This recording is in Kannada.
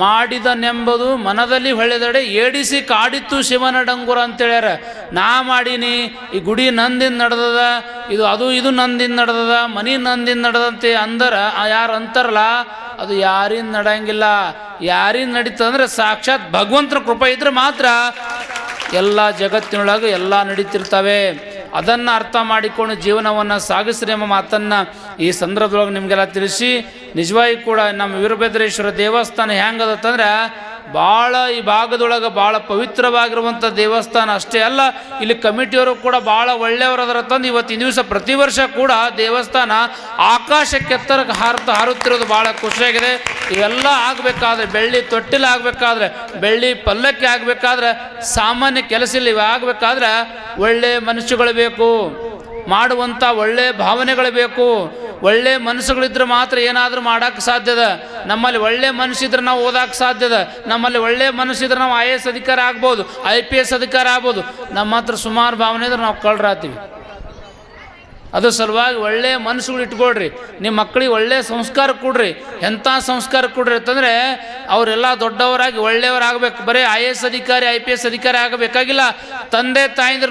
ಮಾಡಿದನೆಂಬುದು ಮನದಲ್ಲಿ ಹೊಳೆದಡೆ ಏಡಿಸಿ ಕಾಡಿತ್ತು ಶಿವನ ಡಂಗುರ ಅಂತೇಳ್ಯಾರ. ನಾ ಮಾಡೀನಿ, ಈ ಗುಡಿ ನಂದಿಂದ ನಡೆದದ, ಇದು ನಂದಿಂದ ನಡೆದದ, ಮನಿ ನಂದಿಂದ ನಡೆದಂತೆ ಅಂದರ ಯಾರು ಅಂತಾರಲ್ಲ ಅದು ಯಾರಿಂದ ನಡೆಯಂಗಿಲ್ಲ. ಯಾರಿಂದ ನಡೀತದಂದ್ರೆ ಸಾಕ್ಷಾತ್ ಭಗವಂತನ ಕೃಪೆ ಇದ್ರೆ ಮಾತ್ರ ಎಲ್ಲ ಜಗತ್ತಿನೊಳಗೆ ಎಲ್ಲ ನಡೀತಿರ್ತವೆ. ಅದನ್ನು ಅರ್ಥ ಮಾಡಿಕೊಂಡು ಜೀವನವನ್ನು ಸಾಗಿಸ್ರಿ ಎಂಬ ಮಾತನ್ನು ಈ ಸಂದರ್ಭದೊಳಗೆ ನಿಮಗೆಲ್ಲ ತಿಳಿಸಿ, ನಿಜವಾಗಿ ಕೂಡ ನಮ್ಮ ವೀರಭದ್ರೇಶ್ವರ ದೇವಸ್ಥಾನ ಹೆಂಗದತ್ತಂದ್ರೆ ಭಾಳ ಈ ಭಾಗದೊಳಗೆ ಭಾಳ ಪವಿತ್ರವಾಗಿರುವಂಥ ದೇವಸ್ಥಾನ ಅಷ್ಟೇ ಅಲ್ಲ, ಇಲ್ಲಿ ಕಮಿಟಿಯವರು ಕೂಡ ಭಾಳ ಒಳ್ಳೆಯವರು ಅದರ ತಂದು ಇವತ್ತಿನ ದಿವಸ ಪ್ರತಿ ವರ್ಷ ಕೂಡ ದೇವಸ್ಥಾನ ಆಕಾಶಕ್ಕೆ ಎತ್ತರಕ್ಕೆ ಹಾರುತ್ತಿರೋದು ಭಾಳ ಖುಷಿಯಾಗಿದೆ. ಇವೆಲ್ಲ ಆಗಬೇಕಾದ್ರೆ, ಬೆಳ್ಳಿ ತೊಟ್ಟಿಲ ಆಗಬೇಕಾದ್ರೆ, ಬೆಳ್ಳಿ ಪಲ್ಲಕ್ಕಿ ಆಗಬೇಕಾದ್ರೆ ಸಾಮಾನ್ಯ ಕೆಲಸ ಇಲ್ಲ. ಇವು ಆಗಬೇಕಾದ್ರೆ ಒಳ್ಳೆಯ ಮನುಷ್ಯಗಳು ಬೇಕು, ಮಾಡುವಂಥ ಒಳ್ಳೆಯ ಭಾವನೆಗಳು ಬೇಕು. ಒಳ್ಳೆ ಮನಸ್ಸುಗಳಿದ್ರೆ ಮಾತ್ರ ಏನಾದರೂ ಮಾಡೋಕ್ಕೆ ಸಾಧ್ಯದ. ನಮ್ಮಲ್ಲಿ ಒಳ್ಳೆ ಮನಸ್ಸಿದ್ರೆ ನಾವು ಓದೋಕ್ಕೆ ಸಾಧ್ಯದ. ನಮ್ಮಲ್ಲಿ ಒಳ್ಳೆ ಮನಸ್ಸಿದ್ರೆ ನಾವು IAS ಅಧಿಕಾರ ಆಗ್ಬೋದು, IPS ಅಧಿಕಾರ ಆಗ್ಬೋದು. ನಮ್ಮ ಹತ್ರ ಸುಮಾರು ಭಾವನೆ ಇದ್ರೆ ನಾವು ಕಳ್ರಾತೀವಿ. ಅದ್ರ ಸಲುವಾಗಿ ಒಳ್ಳೆಯ ಮನಸ್ಸುಗಳು ಇಟ್ಕೊಳ್ರಿ. ನಿಮ್ಮ ಮಕ್ಕಳಿಗೆ ಒಳ್ಳೆಯ ಸಂಸ್ಕಾರ ಕೊಡ್ರಿ. ಎಂಥ ಸಂಸ್ಕಾರ ಕೊಡ್ರಿ ಅಂತಂದರೆ ಅವರೆಲ್ಲ ದೊಡ್ಡವರಾಗಿ ಒಳ್ಳೆಯವರಾಗಬೇಕು. ಬರೀ IAS ಅಧಿಕಾರಿ IPS ಅಧಿಕಾರಿ ಆಗಬೇಕಾಗಿಲ್ಲ. ತಂದೆ ತಾಯಿಂದ್ರೆ